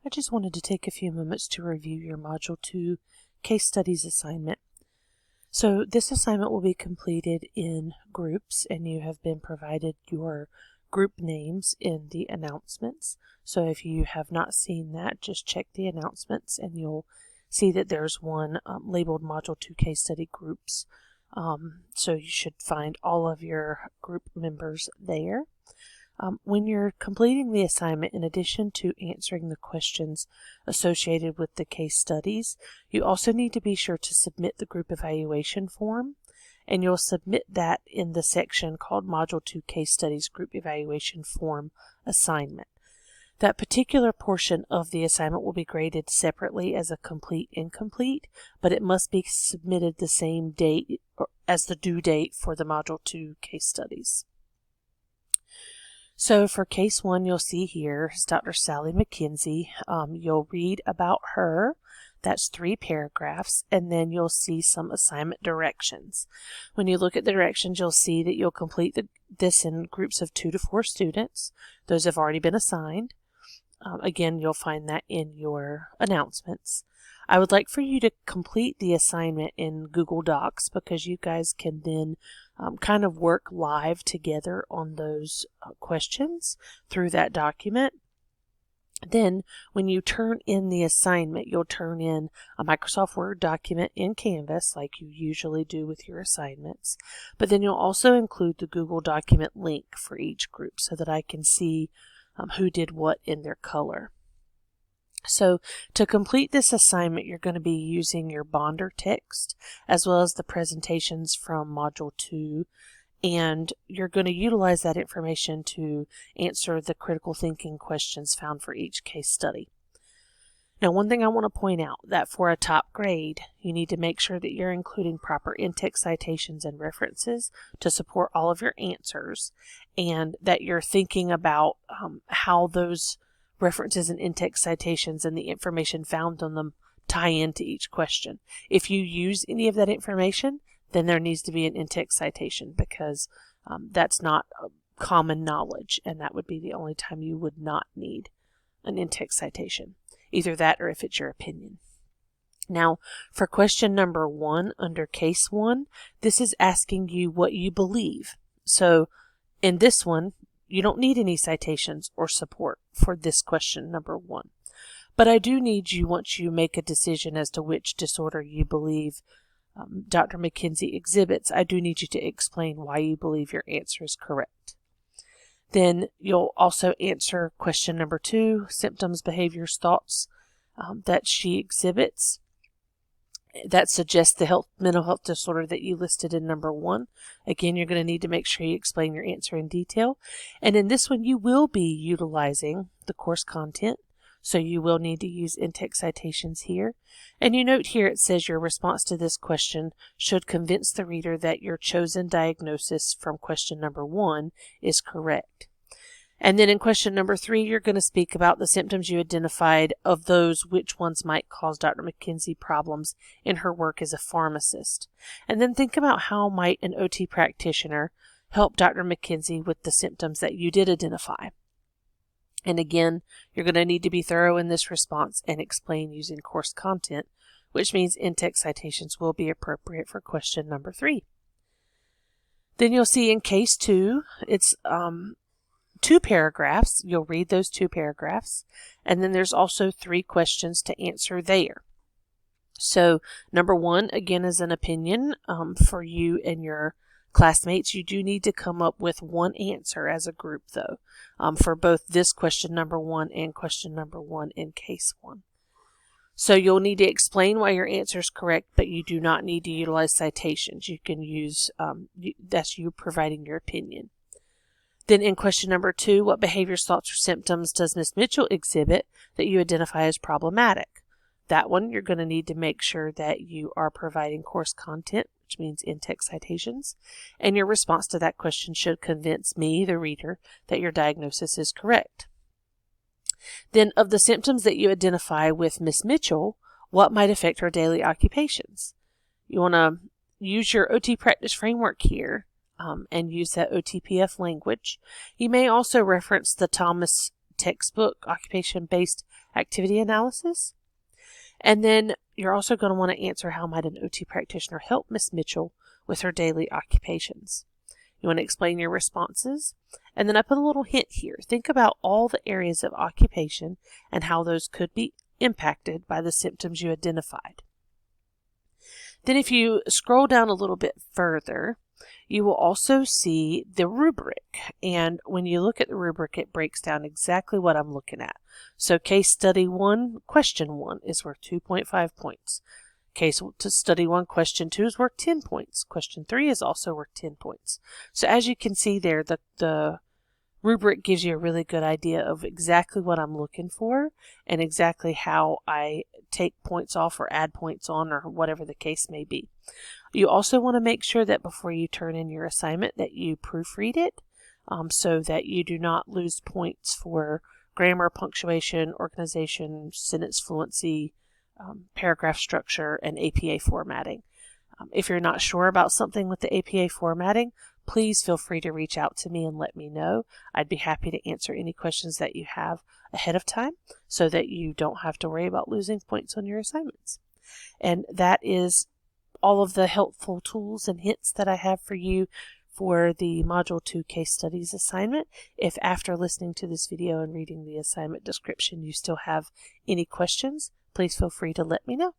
I just wanted to take a few moments to review your Module 2 case studies assignment. So this assignment will be completed in groups, and you have been provided your group names in the announcements. So if you have not seen that, just check the announcements and you'll see that there's one labeled Module 2 case study groups. So you should find all of your group members there. When you're completing the assignment, in addition to answering the questions associated with the case studies, you also need to be sure to submit the group evaluation form, and you'll submit that in the section called Module 2 Case Studies Group Evaluation Form Assignment. That particular portion of the assignment will be graded separately as a complete incomplete, but it must be submitted the same date as the due date for the Module 2 case studies. So for case 1, you'll see here is Dr. Sally McKenzie. You'll read about her. That's 3 paragraphs, and then you'll see some assignment directions. When you look at the directions, you'll see that you'll complete this in groups of 2 to 4 students. Those have already been assigned. Again, you'll find that in your announcements. I would like for you to complete the assignment in Google Docs because you guys can then kind of work live together on those questions through that document. Then when you turn in the assignment, you'll turn in a Microsoft Word document in Canvas like you usually do with your assignments. But then you'll also include the Google document link for each group so that I can see who did what in their color. So to complete this assignment, you're going to be using your Bonder text as well as the presentations from Module 2, and you're going to utilize that information to answer the critical thinking questions found for each case study. Now, one thing I want to point out that for a top grade, you need to make sure that you're including proper in-text citations and references to support all of your answers, and that you're thinking about how those references and in-text citations and the information found on them tie into each question. If you use any of that information, then there needs to be an in-text citation because that's not common knowledge, and that would be the only time you would not need an in-text citation. Either that or if it's your opinion. Now, for question number 1 under case 1, this is asking you what you believe. So in this one, you don't need any citations or support for this question number 1. But I do need you, once you make a decision as to which disorder you believe Dr. McKenzie exhibits, I do need you to explain why you believe your answer is correct. Then you'll also answer question number 2, symptoms, behaviors, thoughts that she exhibits that suggests the mental health disorder that you listed in number 1. Again, you're going to need to make sure you explain your answer in detail. And in this one, you will be utilizing the course content, so you will need to use in-text citations here. And you note here it says your response to this question should convince the reader that your chosen diagnosis from question number 1 is correct. And then in question number 3, you're going to speak about the symptoms you identified, of those which ones might cause Dr. McKenzie problems in her work as a pharmacist. And then think about how might an OT practitioner help Dr. McKenzie with the symptoms that you did identify. And again, you're going to need to be thorough in this response and explain using course content, which means in-text citations will be appropriate for question number 3. Then you'll see in case 2, it's 2 paragraphs. You'll read those 2 paragraphs, and then there's also 3 questions to answer there. So number 1, again, is an opinion for you and your classmates. You do need to come up with one answer as a group, though, for both this question number 1 and question number 1 in case 1. So you'll need to explain why your answer is correct, but you do not need to utilize citations. You can use, that's you providing your opinion. Then in question number 2, what behaviors, thoughts, or symptoms does Ms. Mitchell exhibit that you identify as problematic? That one, you're going to need to make sure that you are providing course content, which means in-text citations, and your response to that question should convince me, the reader, that your diagnosis is correct. Then of the symptoms that you identify with Ms. Mitchell, what might affect her daily occupations? You want to use your OT practice framework here and use that OTPF language. You may also reference the Thomas textbook occupation-based activity analysis. And then you're also going to want to answer, how might an OT practitioner help Miss Mitchell with her daily occupations? You want to explain your responses. And then I put a little hint here. Think about all the areas of occupation and how those could be impacted by the symptoms you identified. Then if you scroll down a little bit further, you will also see the rubric. And when you look at the rubric, it breaks down exactly what I'm looking at. So case study 1, question 1 is worth 2.5 points. Case study 1, question 2 is worth 10 points. Question 3 is also worth 10 points. So as you can see there, the rubric gives you a really good idea of exactly what I'm looking for and exactly how I take points off or add points on, or whatever the case may be. You also want to make sure that before you turn in your assignment that you proofread it, so that you do not lose points for grammar, punctuation, organization, sentence fluency, paragraph structure, and APA formatting. If you're not sure about something with the APA formatting, please feel free to reach out to me and let me know. I'd be happy to answer any questions that you have ahead of time so that you don't have to worry about losing points on your assignments. And that is all of the helpful tools and hints that I have for you for the Module 2 Case Studies assignment. If after listening to this video and reading the assignment description you still have any questions, please feel free to let me know.